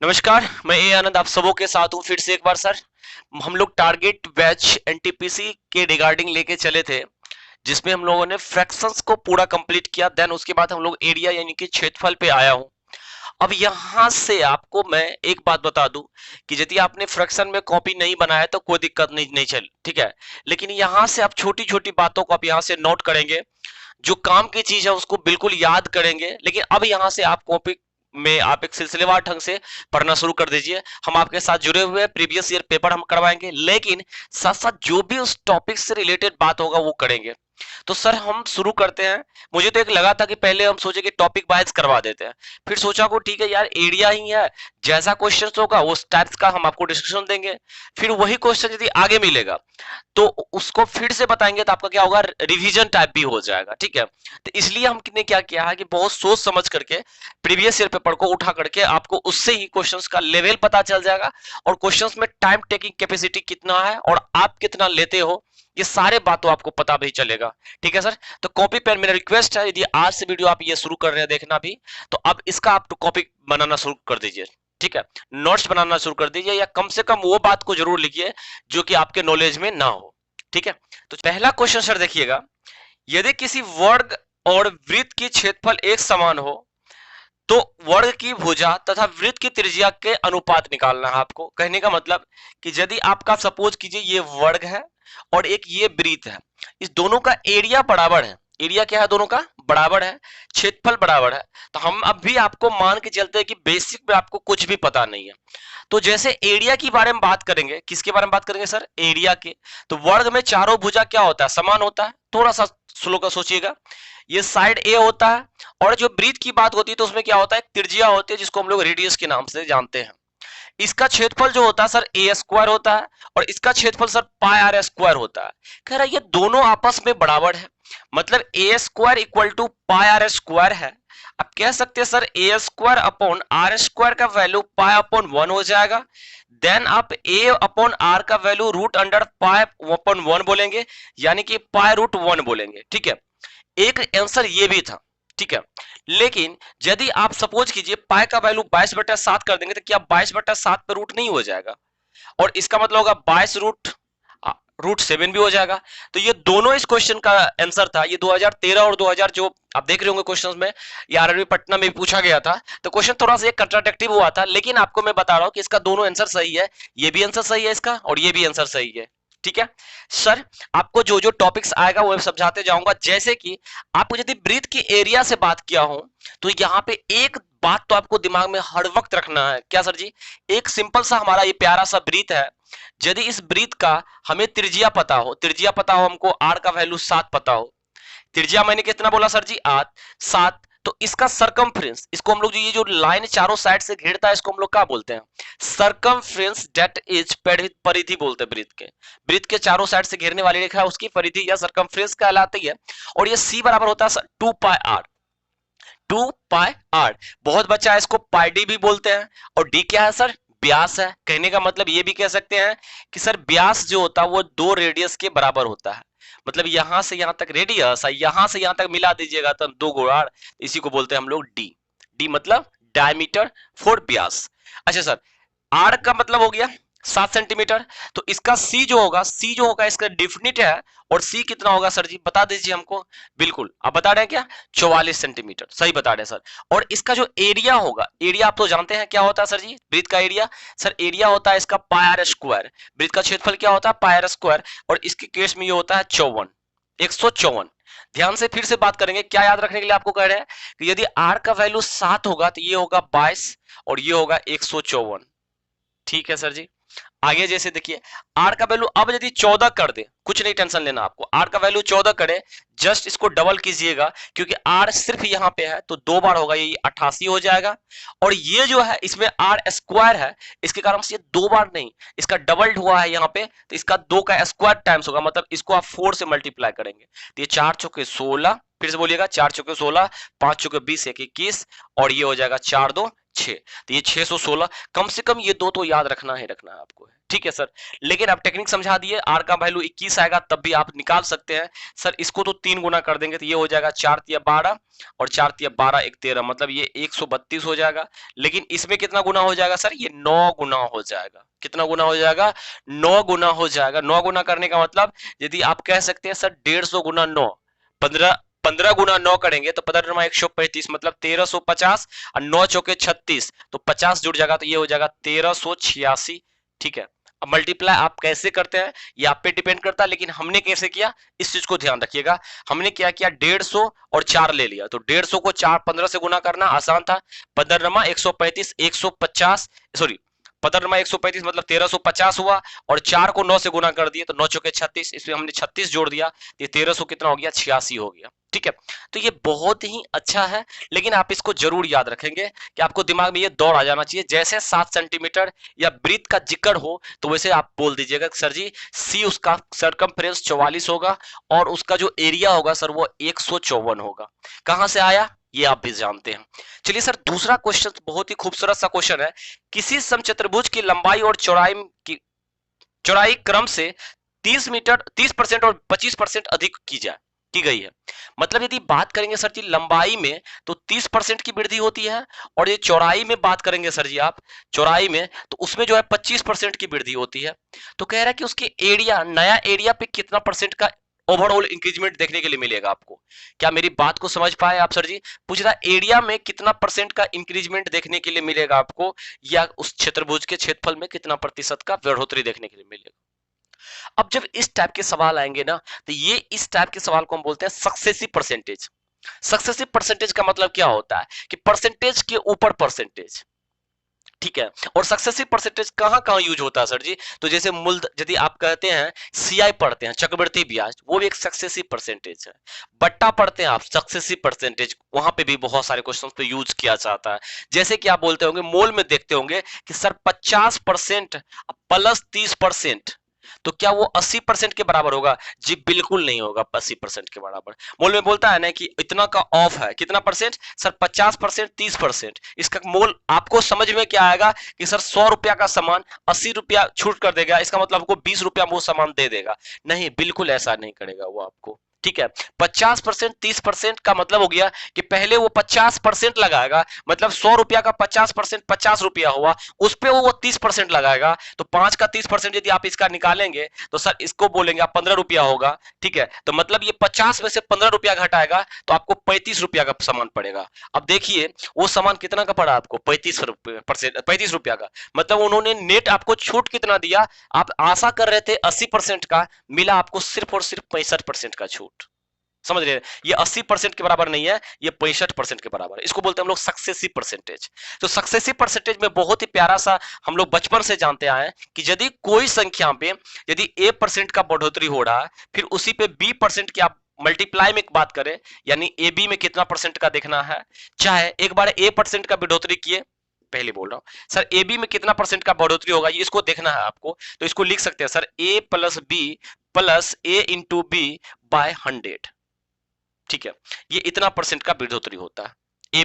नमस्कार, मैं ए आनंद आप सबों के साथ हूँ फिर से एक बार सर। हम लोग टारगेट बैच एनटीपीसी के रिगार्डिंग लेके चले थे, जिसमें हम लोगों ने फ्रैक्शंस को पूरा कंप्लीट किया। देन उसके बाद हम लोग एरिया यानी कि क्षेत्रफल पे आया हूँ। अब यहाँ से आपको मैं एक बात बता दूं कि यदि आपने फ्रैक्शन में कॉपी नहीं बनाया तो कोई दिक्कत नहीं नहीं चल ठीक है। लेकिन यहाँ से आप छोटी छोटी बातों को आप यहाँ से नोट करेंगे, जो काम की चीज है उसको बिल्कुल याद करेंगे। लेकिन अब यहाँ से आप कॉपी में आप एक सिलसिलेवार ढंग से पढ़ना शुरू कर दीजिए। हम आपके साथ जुड़े हुए हैं, प्रीवियस ईयर पेपर हम करवाएंगे, लेकिन साथ साथ जो भी उस टॉपिक से रिलेटेड बात होगा वो करेंगे। तो सर हम शुरू करते हैं। मुझे तो एक लगा था कि पहले हम सोचे कि टॉपिक वाइज करवा देते हैं, फिर सोचा को ठीक है यार एरिया ही है, जैसा क्वेश्चन होगा उस टाइप्स का हम आपको डिस्कशन देंगे। फिर वही क्वेश्चन यदि आगे मिलेगा तो उसको फिर से बताएंगे, तो आपका क्या होगा, रिवीजन टाइप भी हो जाएगा। ठीक है, तो इसलिए हमने क्या किया है कि बहुत सोच समझ करके प्रीवियस ईयर पेपर को उठा करके आपको उससे ही क्वेश्चंस का लेवल पता चल जाएगा, और क्वेश्चंस में टाइम टेकिंग कैपेसिटी कितना है और आप कितना लेते हो, ये सारे बातों आपको पता भी चलेगा। ठीक है सर, तो कॉपी पेन मेरा रिक्वेस्ट है, यदि आज से वीडियो आप ये शुरू कर रहे हैं देखना भी, तो अब इसका आप कॉपी बनाना शुरू कर दीजिए। ठीक है, नोट्स बनाना शुरू कर दीजिए, या कम से कम वो बात को जरूर लिखिए जो कि आपके नॉलेज में ना हो। ठीक है, तो पहला क्वेश्चन सर देखिएगा, यदि किसी वर्ग और वृत्त की क्षेत्रफल एक समान हो तो वर्ग की भुजा तथा वृत्त की त्रिज्या के अनुपात निकालना है आपको। कहने का मतलब कि यदि आपका सपोज कीजिए ये वर्ग है और एक ये वृत्त है, इस दोनों का एरिया बराबर है। एरिया क्या है, दोनों का बराबर है, क्षेत्रफल बराबर है। तो हम अब भी आपको मान के चलते हैं कि बेसिक में आपको कुछ भी पता नहीं है। तो जैसे एरिया की बारे में बात करेंगे, किसके बारे में बात करेंगे सर, एरिया के। तो वर्ग में चारों भुजा क्या होता है, समान होता है। थोड़ा सा स्लो का सोचिएगा, ये साइड ए होता है, और जो वृत्त की बात होती है तो उसमें क्या होता है, एक त्रिज्या होती है जिसको हम लोग रेडियस के नाम से जानते हैं। इसका क्षेत्रफल जो होता है सर ए स्क्वायर होता है, और इसका क्षेत्रफल सर पाई आर स्क्वायर होता है। कह रहा है ये दोनों आपस में बराबर है, मतलब A square equal to pi R square है। अब कह सकते हैं sir A square upon R square का वैल्यू पाई अपॉन 1 हो जाएगा। देन आप ए अपॉन आर का value root under pi upon 1 बोलेंगे, यानी कि पाई रूट 1 बोलेंगे। ठीक है, एक आंसर ये भी था। ठीक है, लेकिन यदि आप सपोज कीजिए पाई का वैल्यू 22/7 कर देंगे, तो क्या 22/7 पे रूट नहीं हो जाएगा, और इसका मतलब होगा 22 रूट 7 भी हो जाएगा। तो ये दोनों इस क्वेश्चन का आंसर था। ये 2013 और 2000 जो आप देख रहे होंगे क्वेश्चंस में, ये आरआरबी पटना में भी पूछा गया था। तो क्वेश्चन थोड़ा सा कंट्राडिक्टिव हुआ था, लेकिन आपको मैं बता रहा हूं कि इसका दोनों आंसर सही है। ये भी आंसर सही है इसका, और ये भी आंसर सही है। ठीक है सर, आपको जो जो टॉपिक्स आएगा वो समझाते जाऊंगा। जैसे कि आपको यदि वृत्त की एरिया से बात किया हो, तो यहाँ पे एक बात तो आपको दिमाग में हर वक्त रखना है। क्या सर जी, एक सिंपल सा हमारा ये प्यारा सा वृत्त है। यदि इस वृत्त का हमें त्रिज्या पता हो, त्रिज्या पता हो हमको, आर का वैल्यू 7 पता हो। त्रिज्या मैंने कितना बोला सर जी, 8 7। तो इसका सरकमफ्रेंस, इसको हम लोग जो ये जो लाइन चारों साइड से घेरता है, इसको हम लोग क्या बोलते हैं, सरकमफ्रेंस, डेट इज परिधि बोलते हैं वृत्त के। वृत्त के चारों साइड से घेरने वाली रेखा उसकी परिधि या सरकमफ्रेंस कहलाती है। और ये सी बराबर होता है 2 पाई आर। 2 पाई आर, बहुत बच्चा है इसको पाई डी भी बोलते हैं। और डी क्या है सर, व्यास है। कहने का मतलब ये भी कह सकते हैं कि सर व्यास जो होता है वो 2 रेडियस के बराबर होता है। मतलब यहां से यहां तक रेडियस, यहां से यहां तक मिला दीजिएगा तो 2 गुणा आर, इसी को बोलते हैं हम लोग डी। डी मतलब डायमीटर फॉर व्यास। अच्छा सर, आर का मतलब हो गया 7 सेंटीमीटर। तो इसका सी जो होगा, सी जो होगा इसका डिफिनिट है, और सी कितना होगा सर जी, बता दीजिए हमको। बिल्कुल आप बता रहे हैं क्या, 44 सेंटीमीटर, सही बता रहे हैं सर। और इसका जो एरिया होगा, एरिया आप तो जानते हैं क्या होता है सर जी, वृत्त का एरिया। सर एरिया होता है इसका पाई आर स्क्वायर। वृत्त का क्षेत्रफल क्या होता है, पाई आर स्क्वायर, और इसके केस में ये होता है 54, 154। ध्यान से फिर से बात करेंगे, क्या याद रखने के लिए आपको कह रहे हैं कि यदि आर का वैल्यू 7 होगा तो ये होगा 22, और ये होगा 154। ठीक है सर जी, आगे जैसे देखिए, आर का वैल्यू अब यदि 14 कर दे, कुछ नहीं टेंशन लेना आपको, आर का वैल्यू 14 करे, जस्ट इसको डबल कीजिएगा, क्योंकि आर सिर्फ यहां पे है तो 2 बार होगा, ये 88 हो जाएगा। और ये जो है इसमें आर स्क्वायर है, इसके कारण से ये 2 बार नहीं, इसका डबल्ड हुआ है यहाँ पे, तो इसका 2 का स्क्वायर टाइम्स होगा, मतलब इसको आप 4 से मल्टीप्लाई करेंगे, तो ये 4 चौके 16, फिर से बोलिएगा 4 चौके 16, 5 चौके 20, 1 21, और ये हो जाएगा 4 2 6, तो ये 616। कम से कम ये दो तो याद रखना है आपको है। ठीक है सर। लेकिन आप टेक्निक समझा दिए, आर का वैल्यू 21 आएगा तब भी आप निकाल सकते हैं सर। इसको तो 3 गुना कर देंगे तो ये हो जाएगा 4 तिया 12 और 4 तिया 12 एक 13, मतलब ये 132 हो जाएगा। लेकिन इसमें कितना गुना हो जाएगा सर, ये 9 गुना हो जाएगा। कितना गुना हो जाएगा, 9 गुना हो जाएगा। 9 गुना करने का मतलब यदि आप कह सकते हैं सर 150 गुना 9, 15 15 गुना 9 करेंगे तो 15 135 मतलब 1350 और 9 चौके 36 तो 50 जुड़ जाएगा तो ये हो जाएगा 1386। ठीक है, अब मल्टीप्लाई आप कैसे करते हैं ये आप पे डिपेंड करता है, लेकिन हमने कैसे किया इस चीज को ध्यान रखिएगा। हमने क्या किया 150 और 4 ले लिया, तो 150 को 4 15 से गुना करना आसान था। 15 135 150 सॉरी 15 135 मतलब 1350 हुआ और 4 को 9 से गुना कर दिए तो 9 चौके 36, इसमें हमने 36 जोड़ दिया, ये 1300 कितना हो गया 86 हो गया। ठीक है, तो ये बहुत ही अच्छा है, लेकिन आप इसको जरूर याद रखेंगे कि आपको दिमाग में ये दौड़ आ जाना चाहिए। जैसे 7 सेंटीमीटर या वृत्त का जिक्र हो तो वैसे आप बोल दीजिएगा सर जी सी उसका सरकमफ्रेंस 44 होगा और उसका जो एरिया होगा सर वो 154 होगा। कहां से आया ये आप भी जानते हैं। चलिए सर दूसरा क्वेश्चन बहुत ही खूबसूरत सा क्वेश्चन है। किसी समचतुर्भुज की लंबाई और चौड़ाई क्रम से 30% और 25% अधिक की गई है। मतलब यदि बात करेंगे सर जी लंबाई में तो 30% की वृद्धि होती है, और ये चौड़ाई में बात करेंगे सर जी आप चौड़ाई में तो उसमें जो है 25% की वृद्धि होती है। तो कह रहा है कि उसके एरिया नया एरिया पे कितना परसेंट का ओवरऑल इंक्रीजमेंट देखने के लिए मिलेगा आपको। क्या मेरी बात को समझ पाए आप सर जी? पूछ रहा एरिया में कितना परसेंट का इंक्रीजमेंट देखने के लिए मिलेगा आपको, या उस क्षेत्रभुज के क्षेत्रफल में कितना प्रतिशत का बढ़ोतरी देखने के लिए मिलेगा। अब जब इस टाइप के सवाल आएंगे ना तो ये इस टाइप के सवाल को हम बोलते हैं सक्सेसिव परसेंटेज। सक्सेसिव परसेंटेज का मतलब क्या होता है कि परसेंटेज के ऊपर परसेंटेज। ठीक है, और सक्सेसिव परसेंटेज कहां कहां यूज होता है सर जी? तो जैसे मूल यदि आप कहते हैं सीआई पढ़ते हैं चक्रवृद्धि ब्याज, वो भी एक सक्सेसिव परसेंटेज है। बट्टा पढ़ते हैं आप सक्सेसिव परसेंटेज, वहां पे भी बहुत सारे क्वेश्चंस पे यूज किया जाता है। जैसे कि आप बोलते होंगे मोल में देखते होंगे कि सर 50% प्लस 30%, तो क्या वो 80% के बराबर होगा? जी बिल्कुल नहीं होगा 80% के बराबर। मोल में बोलता है ना कि इतना का ऑफ है, कितना परसेंट सर? 50% 30%। इसका मोल आपको समझ में क्या आएगा कि सर 100 रुपया का सामान 80 रुपया छूट कर देगा, इसका मतलब आपको 20 रुपया वो सामान दे देगा। नहीं, बिल्कुल ऐसा नहीं करेगा वो आपको। ठीक है, 50% 30% का मतलब हो गया कि पहले वो 50% लगाएगा, मतलब 100 रुपया का 50% 50 रुपया हुआ, उस पे वो 30% लगाएगा। तो 5 का 30% यदि आप इसका निकालेंगे तो सर इसको बोलेंगे आप 15 रुपया होगा। ठीक है, तो मतलब ये 50 में से 15 रुपया घटाएगा तो आपको 35 रुपया का सामान पड़ेगा। अब देखिए वो सामान कितना का पड़ा आपको? 35 रुपया का, मतलब उन्होंने नेट आपको छूट कितना दिया? आप आशा कर रहे थे 80% का, मिला आपको सिर्फ और सिर्फ 65% का छूट। समझ रहे हैं? ये 80% के बराबर नहीं है, ये 65% के बराबर है। इसको बोलते हैं हम लोग सक्सेसिव परसेंटेज। तो सक्सेसिव परसेंटेज में बहुत ही प्यारा सा हम लोग बचपन से जानते आए हैं कि यदि कोई संख्या पे यदि a% का बढ़ोतरी हो रहा है, फिर उसी पे b% की आप मल्टीप्लाई में बात करें, यानी ए बी में कितना परसेंट का देखना है। चाहे एक बार a% का बढ़ोतरी किए, पहले बोल रहा हूं सर ए बी में कितना परसेंट का बढ़ोतरी होगा ये इसको देखना है आपको। तो इसको लिख सकते हैं sir a plus B plus A into B by 100। ठीक है, ये इतना परसेंट का बढ़ोतरी होता है।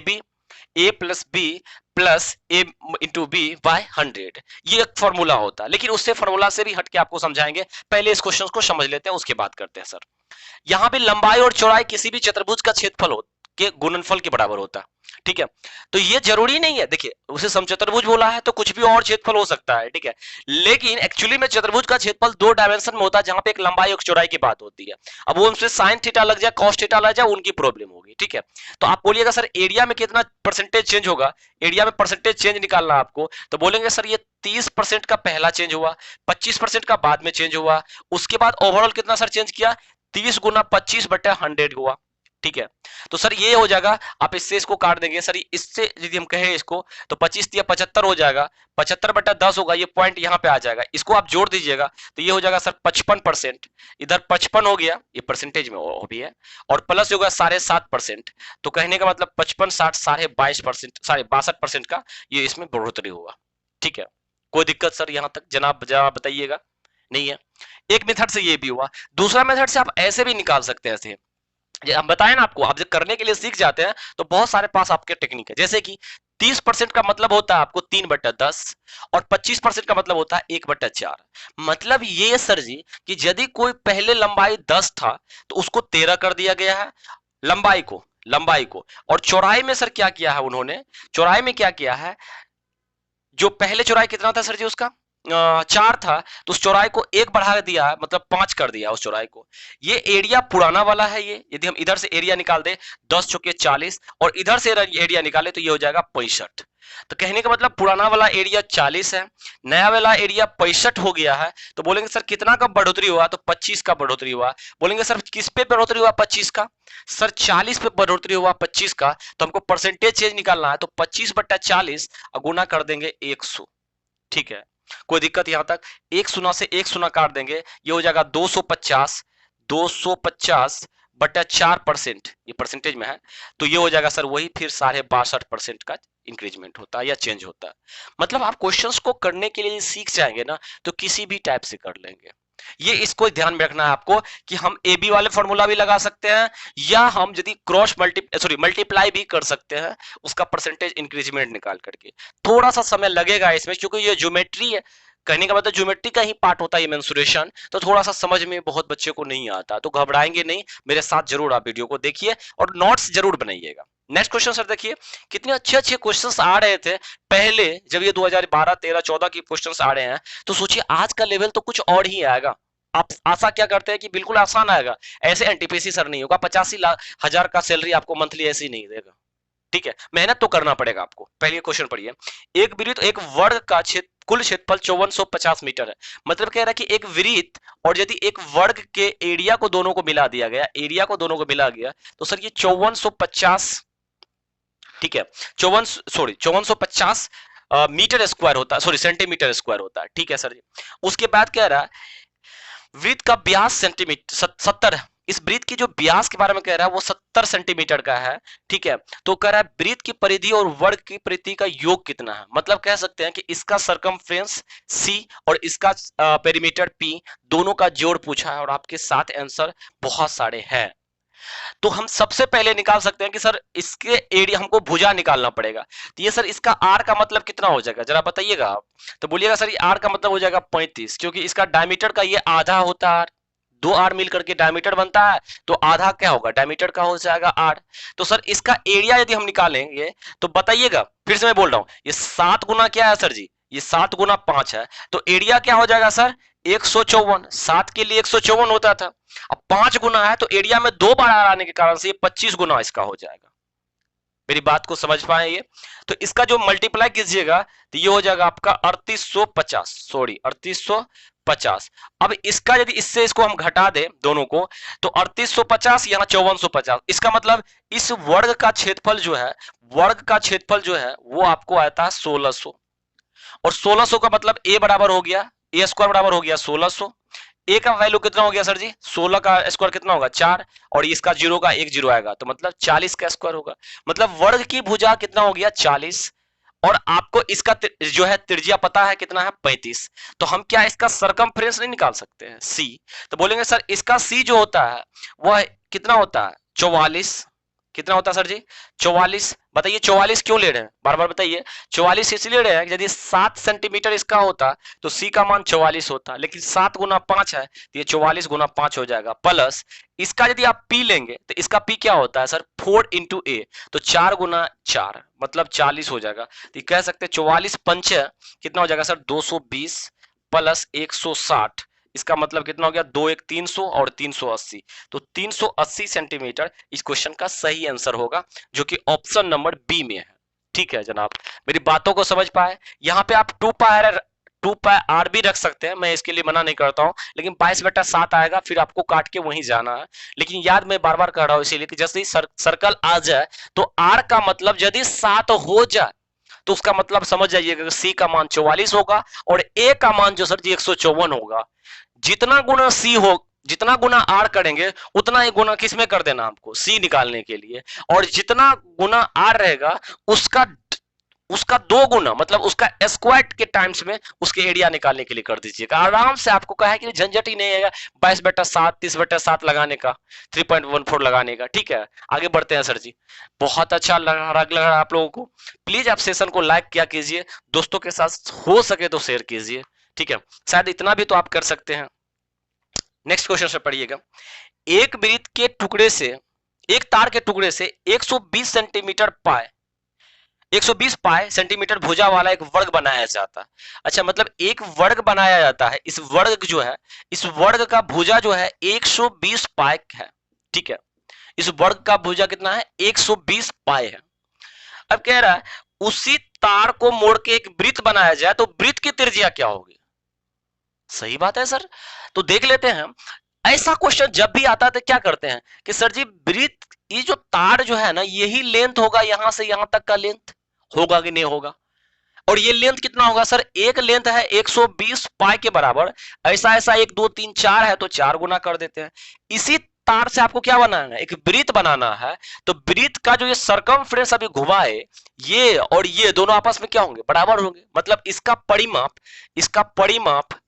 ए plus B plus A into B by 100, ये एक फॉर्मूला होता है। लेकिन उससे फॉर्मूला से भी हटके आपको समझाएंगे, पहले इस क्वेश्चन को समझ लेते हैं उसके बाद करते हैं सर। यहां पे लंबाई और चौड़ाई किसी भी चतुर्भुज का क्षेत्रफल के गुणनफल के बराबर होता है। ठीक है, तो ये जरूरी नहीं है, देखिए उसे समचतुर्भुज बोला है तो कुछ भी और क्षेत्रफल हो सकता है। ठीक है, लेकिन एक्चुअली में चतुर्भुज का क्षेत्रफल 2 डायमेंशन में होता है, जहां पे एक लंबाई और चौड़ाई की बात होती है। अब वो उनसे साइन थीटा लग जाए कॉस थीटा लग जाए उनकी प्रॉब्लम होगी। ठीक है, तो आप बोलिएगा सर एरिया में कितना परसेंटेज चेंज होगा, एरिया में परसेंटेज चेंज निकालना आपको, तो बोलेंगे सर ये 30% का पहला चेंज हुआ, 25% का बाद में चेंज हुआ, उसके बाद ओवरऑल कितना सर चेंज किया? 30 गुना 25/100 हुआ। ठीक है, तो सर ये हो जाएगा, आप इससे इसको काट देंगे सर, इससे यदि हम कहें इसको तो 25 या 75 हो जाएगा, 75/10 होगा, ये पॉइंट यहां पे आ जाएगा, इसको आप जोड़ दीजिएगा तो ये हो जाएगा सर 55%। इधर 55 हो गया, ये परसेंटेज में वो भी है, और प्लस होगा 7.5%। तो कहने का मतलब 55 60 22.5% 62% का ये इसमें बढ़ोतरी होगा। ठीक है, कोई दिक्कत सर यहां तक जनाब बताइएगा? नहीं है। एक मेथड से ये भी हुआ, दूसरा मेथड से आप ऐसे भी निकाल सकते हैं। ऐसे हम बताएं ना आपको, आप जब करने के लिए सीख जाते हैं तो बहुत सारे पास आपके टेक्निक है। जैसे कि 30% का मतलब होता है आपको 3/10 और 25% का मतलब होता है 1/4। मतलब ये सर जी कि यदि कोई पहले लंबाई 10 था तो उसको 13 कर दिया गया है लंबाई को। और चौड़ाई में सर क्या किया है उन्होंने, चौड़ाई में क्या किया है, जो पहले चौड़ाई कितना था सर जी उसका 4 था, तो उस चौड़ाई को 1 बढ़ा दिया है, मतलब 5 कर दिया उस चौड़ाई को। ये एरिया पुराना वाला है। ये यदि हम इधर से एरिया निकाल दे 10 चौके 40 और इधर से एरिया निकाले तो ये हो जाएगा 65। तो कहने का मतलब पुराना वाला एरिया 40 है, नया वाला एरिया 65 हो गया है। तो बोलेंगे सर कितना का बढ़ोतरी हुआ, तो 25 का बढ़ोतरी हुआ। बोलेंगे सर किस पे बढ़ोतरी हुआ 25 का, सर 40 पे बढ़ोतरी हुआ 25 का। तो हमको परसेंटेज चेंज निकालना है, तो 25/40 गुना कर देंगे 100। ठीक है, कोई दिक्कत यहां तक, एक शून्य से एक शून्य काट देंगे, ये हो जाएगा 250। 250/4%, ये परसेंटेज में है, तो ये हो जाएगा सर वही फिर 62.5% का इंक्रीजमेंट होता है या चेंज होता है। मतलब आप क्वेश्चंस को करने के लिए सीख जाएंगे ना तो किसी भी टाइप से कर लेंगे। ये इसको ध्यान में रखना है आपको कि हम ए बी वाले फॉर्मूला भी लगा सकते हैं या हम यदि मल्टीप्लाई भी कर सकते हैं उसका परसेंटेज इंक्रीजमेंट निकाल करके। थोड़ा सा समय लगेगा इसमें क्योंकि ये ज्योमेट्री है, कहने का मतलब ज्योमेट्री का ही पार्ट होता है ये मेंसुरेशन, तो थोड़ा सा समझ में बहुत बच्चे को नहीं आता, तो घबराएंगे नहीं, मेरे साथ जरूर आप वीडियो को देखिए और नोट्स जरूर बनाइएगा। नेक्स्ट क्वेश्चन सर देखिए, कितने अच्छे अच्छे क्वेश्चंस आ रहे थे पहले जब ये 2012 13 14 की क्वेश्चंस आ रहे हैं, तो सोचिए आज का लेवल तो कुछ और ही आएगा। आप आशा क्या करते हैं कि बिल्कुल आसान आएगा, ऐसे एनटीपीसी सर नहीं होगा, 85,000 का सैलरी आपको मंथली ऐसे ही नहीं देगा। ठीक है, मेहनत तो करना पड़ेगा आपको। पहले क्वेश्चन पढ़िए, एक वृत्त एक वर्ग का क्षेत्र कुल क्षेत्रफल 5450 मीटर है। मतलब कह रहा है कि एक वृत्त और यदि एक वर्ग के एरिया को दोनों को मिला दिया गया, एरिया को दोनों को मिला गया, तो सर ये 5450, ठीक है 5450 मीटर स्क्वायर होता है, सॉरी सेंटीमीटर स्क्वायर होता है। ठीक है सर जी, उसके बाद कह रहा है वृत्त का व्यास सेंटीमीटर 70 है। इस वृत्त की जो व्यास के बारे में कह रहा है वो 70 सेंटीमीटर का है। ठीक है, तो कह रहा है वृत्त की परिधि और वर्ग की परिधि का योग कितना है। मतलब कह सकते हैं कि इसका सरकमफ्रेंस सी और इसका पेरीमीटर पी दोनों का जोड़ पूछा है और आपके साथ आंसर बहुत सारे हैं। तो हम सबसे पहले निकाल सकते हैं कि सर इसके एरिया हमको भुजा निकालना पड़ेगा। तो ये सर इसका आर का मतलब कितना हो जाएगा जरा बताइएगा आप। तो बोलिएगा सर ये आर का मतलब हो जाएगा 35, क्योंकि इसका डायमीटर का ये आधा होता है, दो आर मिल करके डायमीटर बनता है, तो आधा क्या होगा डायमीटर का हो जाएगा आर। तो सर इसका एरिया यदि हम निकालेंगे तो बताइएगा, फिर से मैं बोल रहा हूं, ये 7 गुना क्या है सर जी, ये 7 गुना 5 है, तो एरिया क्या हो जाएगा सर 154। 7 के लिए 154 होता था, अब 5 गुना है तो एरिया में 2 बार आर आने के कारण से ये 25 गुना इसका हो जाएगा। मेरी बात को समझ पाए ये, तो इसका जो मल्टीप्लाई कीजिएगा तो ये हो जाएगा आपका 3850, सॉरी 3850। अब इसका यदि इससे इसको हम घटा दें दोनों को तो 3850 यहाँ 5450, इसका मतलब इस वर्ग का क्षेत्रफल जो है, वर्ग का क्षेत्रफल जो है वो आपको आता है 1600। और 1600 का मतलब ए बराबर हो गया, ए स्क्वायर बराबर हो गया 1600। ए का वैल्यू कितना हो गया सर जी, 16 का स्क्वायर कितना होगा 4, और इसका जीरो का एक जीरो आएगा तो मतलब 40 का स्क्वायर होगा। मतलब वर्ग की भुजा कितना हो गया 40, और आपको इसका जो है त्रिज्या पता है कितना है 35। तो हम क्या इसका सरकमफ्रेंस नहीं निकाल सकते हैं सी। तो बोलेंगे सर इसका सी जो होता है वह कितना होता है 44। कितना होता है सर जी 44। बताइए 44 क्यों ले रहे हैं, बार बार बताइए। 44 इसलिए ले रहे हैं यदि 7 सेंटीमीटर इसका होता तो सी का मान 44 होता, लेकिन 7 गुना 5 है तो ये 44 गुना 5 हो जाएगा। प्लस इसका यदि आप पी लेंगे तो इसका पी क्या होता है सर 4 इंटू ए, तो 4 गुना 4 मतलब 40 हो जाएगा। तो ये कह सकते हैं 44 पंच कितना हो जाएगा सर 220 प्लस 160, इसका मतलब कितना हो गया 2 1 300 और 380, तो 380 सेंटीमीटर इस क्वेश्चन का सही आंसर होगा जो कि ऑप्शन नंबर बी में है। ठीक है जनाब, मेरी बातों को समझ पाए। यहाँ पे आप 2 पाई आर भी रख सकते हैं, मैं इसके लिए मना नहीं करता हूं, लेकिन 22/7 आएगा फिर आपको काट के वहीं जाना है। लेकिन याद मैं बार बार कह रहा हूं इसीलिए कि जैसे ही सर्कल आ जाए तो आर का मतलब यदि 7 हो जाए तो उसका मतलब समझ जाइएगा सी का मान 44 होगा और ए का मान जो सर जी 154 होगा। जितना गुना सी हो, जितना गुना आर करेंगे उतना ही गुना किस में कर देना हमको सी निकालने के लिए, और जितना गुना आर रहेगा उसका उसका 2 गुना, मतलब उसका स्क्वायर के टाइम्स में उसके एरिया निकालने के लिए कर दीजिएगा। आराम से आपको कहा है कि झंझट ही नहीं है 22/7 30/7 लगाने का, 3.14 लगाने का। ठीक है, आगे बढ़ते हैं सर जी। बहुत अच्छा लगा आप लोगों को। प्लीज आप सेशन को लाइक किया कीजिए, दोस्तों के साथ हो सके तो शेयर कीजिए। ठीक है, शायद इतना भी तो आप कर सकते हैं। नेक्स्ट क्वेश्चन से पढ़िएगा। एक वृत्त के टुकड़े से, एक तार के टुकड़े से 120 सेंटीमीटर पाए 120 पाए सेंटीमीटर भुजा वाला एक वर्ग बनाया जाता है। अच्छा, मतलब एक वर्ग बनाया जाता है। इस वर्ग जो है, इस वर्ग का भुजा जो है 120 पाए है। ठीक है, इस वर्ग का भुजा कितना है? 120 पाए है। अब कह रहा है उसी तार को मोड़ के एक वृत्त बनाया जाए तो वृत्त की त्रिज्या क्या होगी? सही बात है सर, तो देख लेते हैं। ऐसा क्वेश्चन जब भी आता है तो क्या करते हैं कि सर जी वृत्त, ये जो तार जो है ना, यही लेंथ होगा, यहां से यहां तक का लेंथ होगा कि नहीं होगा? और ये लेंथ कितना होगा सर? एक लेंथ है 120 पाई के बराबर। ऐसा ऐसा 1 2 3 4 है तो 4 गुना कर देते हैं। इसी तार से आपको क्या बनाना है? एक वृत्त बनाना है। तो वृत्त का जो ये सरकमफ्रेंस अभी घुमा है, ये और ये दोनों आपस में क्या होंगे? बराबर होंगे। मतलब इसका परिमाप, इसका परिमाप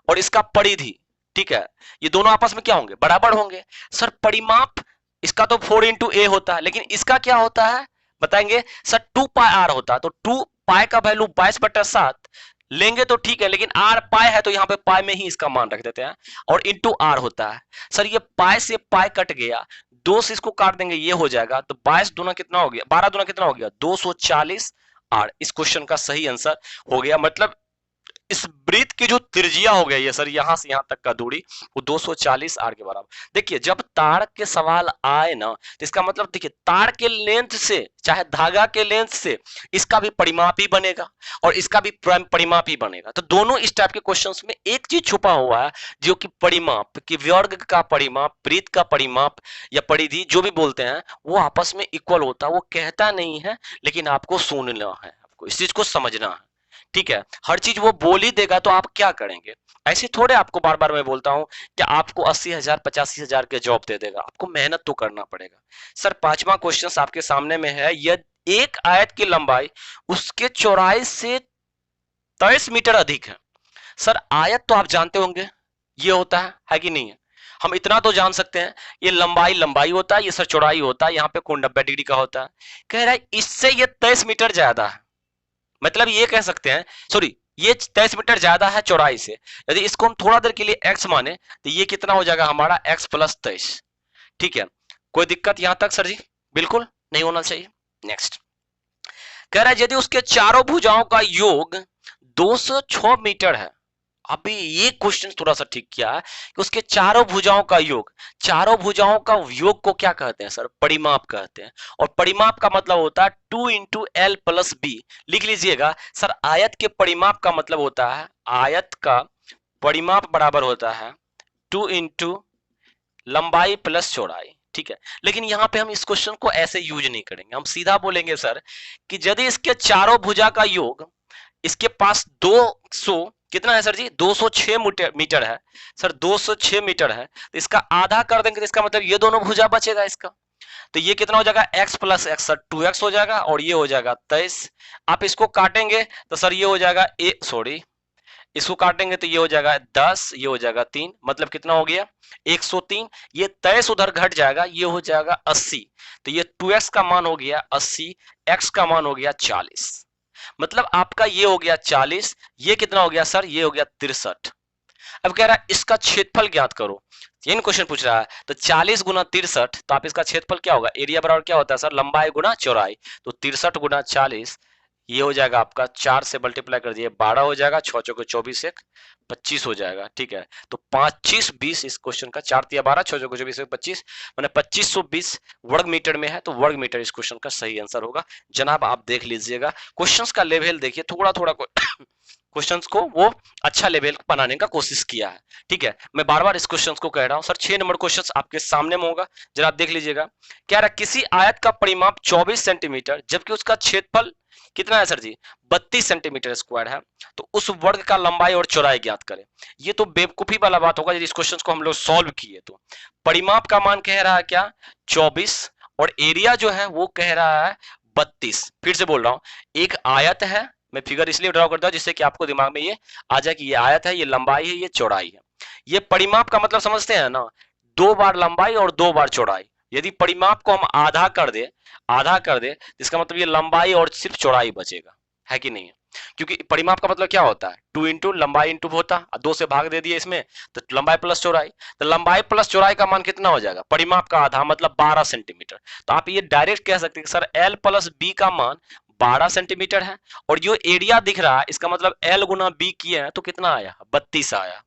और इसका परिधि, ठीक है, ये दोनों आपस में क्या होंगे? बराबर होंगे। सर परिमाप इसका तो 4 इंटू ए होता है, लेकिन इसका क्या होता है बताएंगे? सर 2 पाई आर होता है। तो 2 पाई का वैल्यू 22/7 लेंगे तो ठीक है, लेकिन आर पाई है तो यहाँ पे पाई में ही इसका मान रख देते हैं और इंटू आर होता है। सर ये पाई से पाई कट गया, 2 से इसको काट देंगे, ये हो जाएगा। तो 22 दूना कितना हो गया? 12 दूना कितना हो गया? 240 आर। इस क्वेश्चन का सही आंसर हो गया। मतलब इस वृत्त की जो त्रिज्या हो गई है सर, यहां से यहां तक का दूरी, वो 240 आर के बराबर। देखिए जब तार के सवाल आए ना, तो इसका मतलब देखिए तार के लेंथ से, चाहे धागा के लेंथ से, इसका भी परिमाप ही बनेगा और इसका भी परिमाप ही बनेगा। तो दोनों इस टाइप के क्वेश्चंस में एक चीज छुपा हुआ है, जो कि परिमाप, कि वर्ग का परिमाप, वृत्त का परिमाप या परिधि जो भी बोलते हैं, वो आपस में इक्वल होता है। वो कहता नहीं है, लेकिन आपको सुनना है, आपको इस चीज को समझना है। ठीक है, हर चीज वो बोल ही देगा तो आप क्या करेंगे? ऐसे थोड़े आपको बार बार मैं बोलता हूं कि आपको 80,000 85,000 के जॉब दे देगा। आपको मेहनत तो करना पड़ेगा। सर 5वां क्वेश्चन आपके सामने में है। यदि एक आयत की लंबाई उसके चौड़ाई से 23 मीटर अधिक है। सर आयत तो आप जानते होंगे ये होता है कि नहीं है? हम इतना तो जान सकते हैं, ये लंबाई लंबाई होता है, ये सर चौड़ाई होता है। यहाँ पे कोण 90 डिग्री का होता है। कह रहा है इससे ये 23 मीटर ज्यादा है। मतलब ये कह सकते हैं, सॉरी, ये 23 मीटर ज्यादा है चौड़ाई से। यदि इसको हम थोड़ा देर के लिए x माने तो ये कितना हो जाएगा हमारा? x + 23। ठीक है, कोई दिक्कत यहां तक सर जी? बिल्कुल नहीं होना चाहिए। नेक्स्ट कह रहा है यदि उसके चारों भुजाओं का योग 206 मीटर है। अभी ये क्वेश्चन थोड़ा सा ठीक किया है कि उसके चारों भुजाओं का योग, चारों भुजाओं का योग को क्या कहते हैं सर? परिमाप कहते हैं। और परिमाप का मतलब होता है 2 इंटू एल प्लस बी। लिख लीजिएगा सर, आयत के परिमाप का मतलब होता है, आयत का परिमाप बराबर होता है 2 इंटू लंबाई प्लस चौड़ाई। ठीक है, लेकिन यहां पे हम इस क्वेश्चन को ऐसे यूज नहीं करेंगे। हम सीधा बोलेंगे सर कि यदि इसके चारों भुजा का योग, इसके पास 200 कितना है सर जी? 206 मीटर है। सर 206 मीटर है तो इसका आधा कर देंगे तो इसका मतलब ये दोनों भुजा बचेगा इसका। तो ये कितना हो जाएगा? x + x, सर 2x हो जाएगा और ये हो जाएगा 23। आप इसको काटेंगे तो सर ये हो जाएगा सॉरी, इसको काटेंगे तो ये हो जाएगा 10, ये हो जाएगा 3, मतलब कितना हो गया? 103। ये 23 उधर घट जाएगा, ये हो जाएगा 80। तो ये 2x का मान हो गया 80, x का मान हो गया 40। मतलब आपका ये हो गया 40, ये कितना हो गया सर? ये हो गया 63। अब कह रहा है इसका क्षेत्रफल ज्ञात करो। इन क्वेश्चन पूछ रहा है तो 40 गुना 63, तो आप इसका क्षेत्रफल क्या होगा? एरिया बराबर क्या होता है सर? लंबाई गुना चौड़ाई। तो 63 गुना 40, ये हो जाएगा आपका 4 से मल्टीप्लाई कर दिए 12 हो जाएगा, 6 चौके 24, 1 25 हो जाएगा। ठीक है, तो 25 20 इस क्वेश्चन का, 4 तिया 12, 6 चौके 24, 25, मैंने 2520 वर्ग मीटर में है। तो वर्ग मीटर इस क्वेश्चन का सही आंसर होगा। जनाब आप देख लीजिएगा, क्वेश्चंस का लेवल देखिए, थोड़ा थोड़ा क्वेश्चंस को वो अच्छा लेवल बनाने का कोशिश किया है। ठीक है, मैं बार बार इस क्वेश्चंस को कह रहा हूं सर। 6 नंबर क्वेश्चंस आपके सामने में होगा, जरा आप देख लीजिएगा। क्या रहा? किसी आयत का परिमाप 24 सेंटीमीटर जबकि उसका क्षेत्रफल कितना है सर जी? 32 सेंटीमीटर स्क्वायर है, तो उस वर्ग का लंबाई और चौड़ाई ज्ञात करें। ये तो बेवकूफी वाला बात होगा यदि इस क्वेश्चन को हम लोग सॉल्व किए तो। परिमाप का मान कह रहा है क्या? 24, और एरिया जो है वो कह रहा है 32। फिर से बोल रहा हूं, एक आयत है, मैं फिगर इसलिए ड्रॉ करता हूं जिससे कि आपको दिमाग में ये आ जाए कि ये आयत है, ये लंबाई है, ये चौड़ाई है। ये परिमाप का मतलब समझते हैं ना, 2 बार लंबाई और 2 बार चौड़ाई। यदि परिमाप को हम आधा कर दे, इसका मतलब ये लंबाई और सिर्फ चौड़ाई बचेगा, है कि नहीं है? क्योंकि परिमाप का मतलब क्या होता है, 2 इंटू लंबाई इंटू होता, 2 से भाग दे दिए इसमें, तो लंबाई प्लस चौड़ाई। तो लंबाई प्लस चौड़ाई का मान कितना हो जाएगा, परिमाप का आधा मतलब 12 सेंटीमीटर। तो आप ये डायरेक्ट कह सकते हैं कि सर एल प्लस बी का मान 12 सेंटीमीटर है, और जो एरिया दिख रहा है इसका मतलब एल गुना बी किया है तो कितना आया, 32 आया।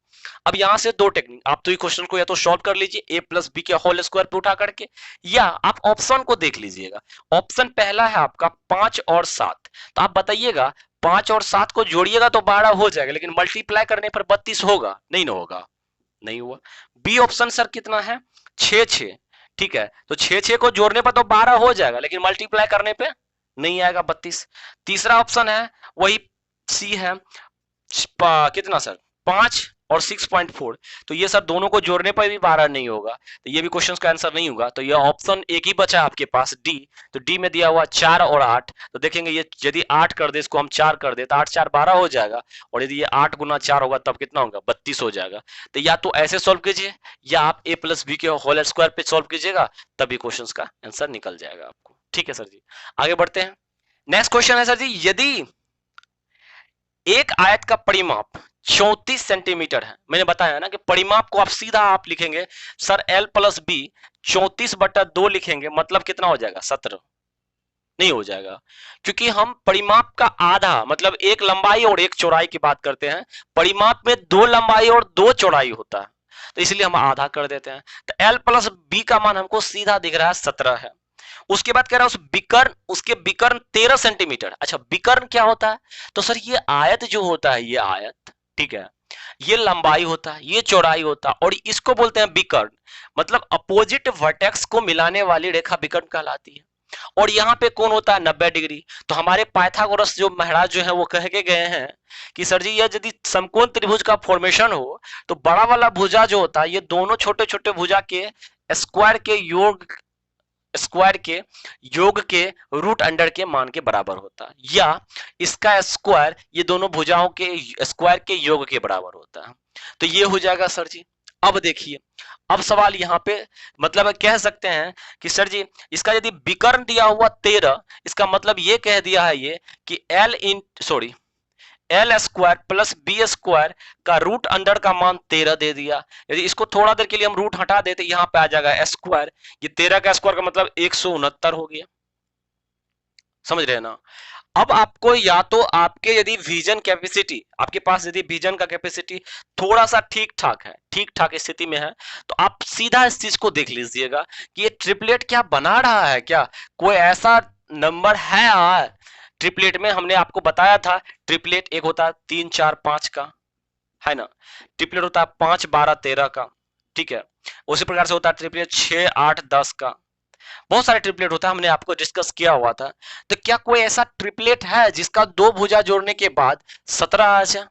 अब यहां से दो टेक्निक, आप तो ये क्वेश्चन को या तो सॉल्व कर लीजिए ए प्लस बी के होल स्क्वायर पे उठा करके, या आप ऑप्शन को देख लीजिएगा। ऑप्शन पहला है आपका 5 और 7, तो आप बताइएगा 5 और 7 को जोड़िएगा तो 12 हो जाएगा, लेकिन मल्टीप्लाई करने पर 32 होगा, नहीं ना होगा, नहीं हुआ। बी ऑप्शन सर कितना है, 6 6, ठीक है, तो 6 6 को जोड़ने पर तो 12 हो जाएगा, लेकिन मल्टीप्लाई करने पे नहीं आएगा 32। तीसरा ऑप्शन है वही सी है, कितना सर, 5 और 6.4, तो ये सर दोनों को जोड़ने पर भी 12 नहीं होगा, तो ये भी क्वेश्चन का आंसर नहीं होगा। तो ये ऑप्शन एक ही बचा आपके पास डी, तो डी में दिया हुआ 4 और 8, तो देखेंगे ये यदि 8 कर दे, इसको हम 4 कर दे तो 8 4 12 हो जाएगा, और यदि ये 8 गुना 4 होगा तब कितना होगा, 32 हो जाएगा। तो या तो ऐसे सॉल्व कीजिए, या आप ए प्लस बी के होल स्क्वायर पे सॉल्व कीजिएगा, तभी क्वेश्चन का आंसर निकल जाएगा आपको। ठीक है सर जी, आगे बढ़ते हैं। नेक्स्ट क्वेश्चन है सर जी, यदि एक आयत का परिमाप 34 सेंटीमीटर है, मैंने बताया ना कि परिमाप को आप सीधा आप लिखेंगे सर एल प्लस बी 34/2 लिखेंगे, मतलब कितना हो जाएगा, 17, नहीं हो जाएगा, क्योंकि हम परिमाप का आधा मतलब एक लंबाई और एक चौड़ाई की बात करते हैं, परिमाप में 2 लंबाई और 2 चौड़ाई होता है, तो इसलिए हम आधा कर देते हैं। तो एल प्लस बी का मान हमको सीधा दिख रहा है 17 है। उसके बाद कह रहा है उसके विकर्ण 13 सेंटीमीटर। अच्छा, विकर्ण क्या होता है, तो सर ये आयत जो होता है, ये आयत, ठीक है, ये लंबाई होता है, ये चौड़ाई होता है, और इसको बोलते हैं विकर्ण, मतलब अपोजिट वर्टेक्स को मिलाने वाली रेखा विकर्ण कहलाती है। और यहाँ पे कौन होता है, 90 डिग्री। तो हमारे पाइथागोरस जो महाराज जो है वो कह के गए हैं कि सर जी ये यदि समकोण त्रिभुज का फॉर्मेशन हो, तो बड़ा वाला भुजा जो होता है, ये दोनों छोटे छोटे भुजा के स्क्वायर के योग के रूट अंडर के मान के बराबर होता है, या इसका स्क्वायर ये दोनों भुजाओं के स्क्वायर के योग के बराबर होता है। तो ये हो जाएगा सर जी। अब देखिए, अब सवाल यहाँ पे मतलब कह सकते हैं कि सर जी इसका यदि विकर्ण दिया हुआ 13, इसका मतलब ये कह दिया है ये कि L square plus B square का रूट अंडर का मान 13 दे दिया। यदि इसको थोड़ा देर के लिए हम रूट हटा देते, यहां पे आ जाएगा स्क्वायर, ये 13 का स्क्वायर का मतलब 169 हो गया, समझ रहे हैं ना। अब आपको या तो आपके यदि विजन कैपेसिटी, आपके पास यदि विजन का कैपेसिटी थोड़ा सा ठीक ठाक है, ठीक ठाक स्थिति में है, तो आप सीधा इस चीज को देख लीजिएगा कि ये ट्रिपलेट क्या बना रहा है, क्या कोई ऐसा नंबर है यार। ट्रिपलेट में हमने आपको बताया था, ट्रिपलेट एक होता है 3 4 5 का, है ना, ट्रिपलेट होता है 5 12 13 का, ठीक है। उसी प्रकार से होता है ट्रिपलेट 6 8 10 का, बहुत सारे ट्रिपलेट होता है, हमने आपको डिस्कस किया हुआ था। तो क्या कोई ऐसा ट्रिपलेट है जिसका 2 भुजा जोड़ने के बाद 17 आ जाए,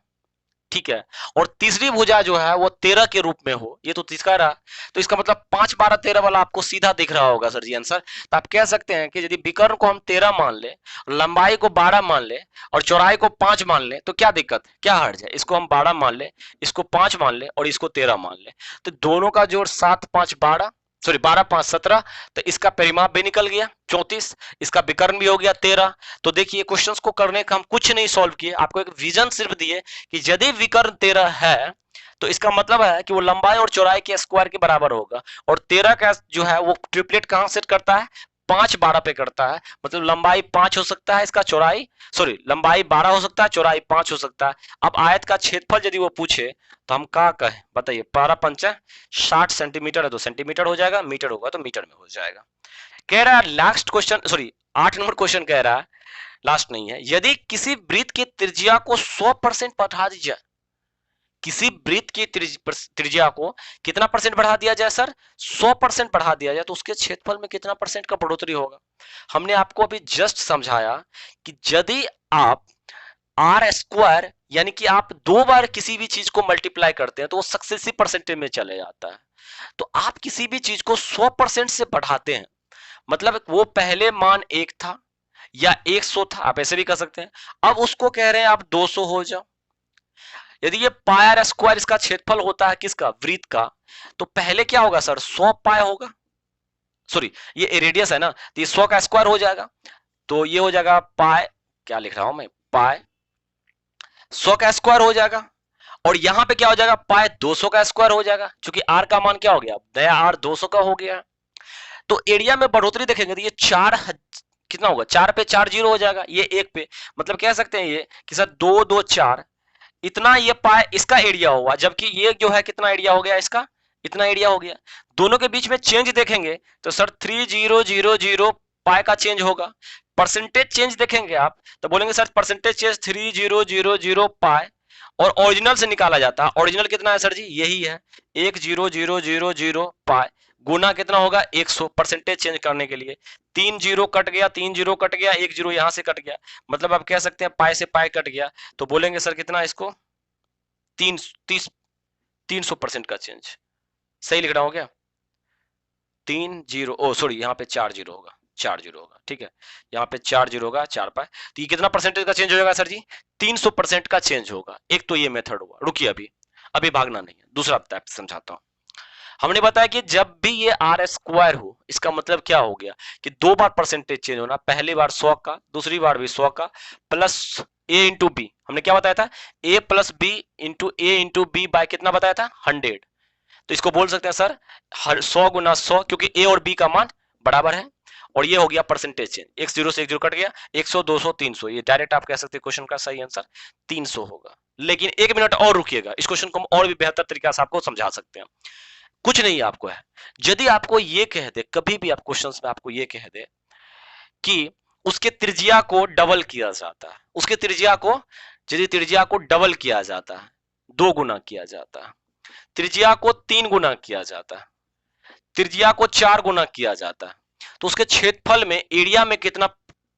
ठीक है, और तीसरी भुजा जो है वो 13 के रूप में हो, ये तो तीसरा रहा। तो इसका मतलब 5 12 13 वाला आपको सीधा दिख रहा होगा सर जी आंसर। तो आप कह सकते हैं कि यदि विकर्ण को हम 13 मान ले, लंबाई को 12 मान ले, और चौड़ाई को 5 मान ले, तो क्या दिक्कत, क्या हर्ज है, इसको हम 12 मान ले, इसको 5 मान ले, और इसको 13 मान ले, तो दोनों का जोड़ 7 5 12, सॉरी 12 5 17, तो इसका परिमाप भी निकल गया 34, इसका विकर्ण भी हो गया 13। तो देखिए क्वेश्चंस को करने का हम कुछ नहीं सॉल्व किए, आपको एक विजन सिर्फ दिए कि यदि विकर्ण 13 है तो इसका मतलब है कि वो लंबाई और चौड़ाई के स्क्वायर के बराबर होगा, और 13 का जो है वो ट्रिपलेट कहां सेट करता है, 5 12 पे करता है, मतलब लंबाई 5 हो सकता है, इसका चौड़ाई लंबाई 12 हो सकता है, चौड़ाई 5 हो सकता है। अब आयत का क्षेत्रफल यदि वो पूछे तो हम क्या कहें, बताइए, 12 पंचा 60 सेंटीमीटर है तो सेंटीमीटर हो जाएगा, मीटर होगा तो मीटर में हो जाएगा। कह रहा है लास्ट क्वेश्चन, 8 नंबर क्वेश्चन कह रहा है, लास्ट नहीं है, यदि किसी वृत्त की त्रिज्या को 100% बढ़ा दी जाए, किसी वृत्त की त्रिज्या को कितना परसेंट बढ़ा दिया जाए सर, 100% बढ़ा दिया जाए, तो उसके क्षेत्रफल में कितना परसेंट का बढ़ोतरी होगा। हमने आपको अभी जस्ट समझाया कि यदि आप आर स्क्वायर यानी कि आप 2 बार किसी भी चीज को मल्टीप्लाई करते हैं तो वो सक्सेसिव परसेंटेज में चले जाता है। तो आप किसी भी चीज को 100% से बढ़ाते हैं, मतलब वो पहले मान 1 था, या 100 था, आप ऐसे भी कर सकते हैं। अब उसको कह रहे हैं आप 200 हो जाओ। यदि ये पाई आर स्क्वायर इसका क्षेत्रफल होता है किसका, वृत्त का, तो पहले क्या होगा सर, 100 पाई होगा, सॉरी ये रेडियस है ना, तो ये 100 का स्क्वायर हो जाएगा, तो ये हो जाएगा पाई, क्या लिख रहा हूं मैं, पाई 100 का स्क्वायर हो जाएगा, और यहां पे क्या हो जाएगा, पाई 200 का स्क्वायर हो जाएगा, क्योंकि आर का मान क्या हो गया, नया आर 200 का हो गया। तो एरिया में बढ़ोतरी देखेंगे तो ये कितना होगा, 4 पे 4 जीरो हो जाएगा, ये 1 पे, मतलब कह सकते हैं ये कि सर 2 2 4 इतना ये पाए इसका एरिया होगा, जबकि ये जो है कितना एरिया हो गया इसका, इतना एरिया हो गया। दोनों के बीच में चेंज देखेंगे तो सर 3000 पाए का चेंज होगा। परसेंटेज चेंज देखेंगे आप तो बोलेंगे सर परसेंटेज चेंज 3000 पाए, और ओरिजिनल से निकाला जाता है, ओरिजिनल कितना है सर जी, यही है 10000 पाए, गुना कितना होगा 100, परसेंटेज चेंज करने के लिए 3 जीरो कट गया, 3 जीरो कट गया, 1 जीरो यहां से कट गया, मतलब आप कह सकते हैं पाए से पाए कट गया, तो बोलेंगे सर कितना इसको 300% का चेंज। सही लिख रहा हूं क्या, 3 जीरो, ओ सॉरी यहाँ पे 4 जीरो होगा, 4 जीरो होगा, ठीक है, यहाँ पे 4 जीरो होगा, 4 पाए, तो ये कितना परसेंटेज का चेंज हो जाएगा सर जी, 300% का चेंज होगा। एक तो ये मेथड हुआ, रुकिए अभी अभी भागना नहीं है, दूसरा समझाता हूं। हमने बताया कि जब भी ये आर स्क्वायर हो, इसका मतलब क्या हो गया कि दो बार परसेंटेज चेंज होना, पहली बार 100 का, दूसरी बार भी 100 का, प्लस ए इंटू बी, हमने क्या बताया था, ए प्लस बी इंटू ए इंटू बी बाय कितना बताया था, 100। तो इसको बोल सकते हैं सर 100 गुना 100, क्योंकि ए और बी का मान बराबर है, और ये हो गया परसेंटेज चेंज, एक जीरो से एक जीरो कट गया, 100 200 300, ये डायरेक्ट आप कह सकते हैं क्वेश्चन का सही आंसर 300 होगा। लेकिन एक मिनट और रुकिएगा, इस क्वेश्चन को हम और भी बेहतर तरीका से आपको समझा सकते हैं। कुछ नहीं आपको है, यदि आपको ये कह दे, कभी भी आप क्वेश्चंस में आपको ये कह दे कि उसके त्रिज्या को डबल किया जाता है, उसके त्रिज्या को, यदि त्रिज्या को डबल किया जाता है, 2 गुना किया जाता है, त्रिज्या को 3 गुना किया जाता है, त्रिज्या को 4 गुना किया जाता है, तो उसके क्षेत्रफल में, एरिया में कितना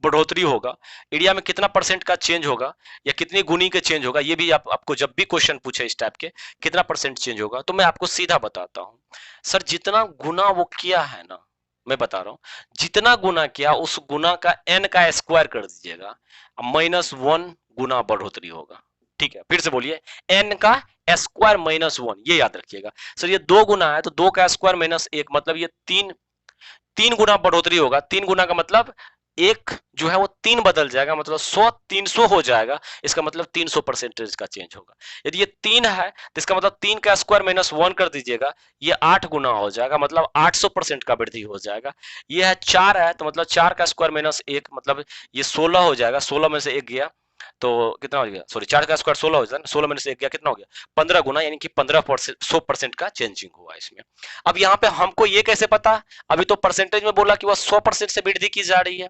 बढ़ोतरी होगा, एरिया में कितना परसेंट का चेंज होगा, या कितनी गुनी के चेंज होगा, ये भी आपको जब भी क्वेश्चन पूछे इस टाइप के, कितना परसेंट चेंज होगा, तो मैं आपको सीधा बताता हूं सर, जितना गुना वो किया है ना, मैं बता रहा हूं जितना गुना किया उस गुना का n का स्क्वायर कर दीजिएगा, -1 गुना बढ़ोतरी होगा। ठीक है, फिर से बोलिए, n का स्क्वायर -1, ये याद रखिएगा सर, ये 2 गुना है तो 2 का स्क्वायर -1, मतलब ये 3 गुना बढ़ोतरी होगा। 3 गुना का मतलब एक जो है वो 3 बदल जाएगा, मतलब 100 300 हो जाएगा, इसका मतलब 300% का चेंज होगा। यदि ये 3 है तो इसका मतलब 3 का स्क्वायर -1 कर दीजिएगा, ये 8 गुना हो जाएगा, मतलब 800% का वृद्धि हो जाएगा। ये है 4 है तो मतलब 4 का स्क्वायर -1, मतलब ये 16 हो जाएगा, 16 में से 1 गया तो कितना हो गया, सॉरी 4 का स्क्वायर 16 हो जाएगा, 16 में से 1 गया कितना हो गया, 15 गुना, यानी कि 15% 100% का चेंजिंग हुआ इसमें। अब यहाँ पे हमको ये कैसे पता, अभी तो परसेंटेज में बोला कि वह 100% से वृद्धि की जा रही है,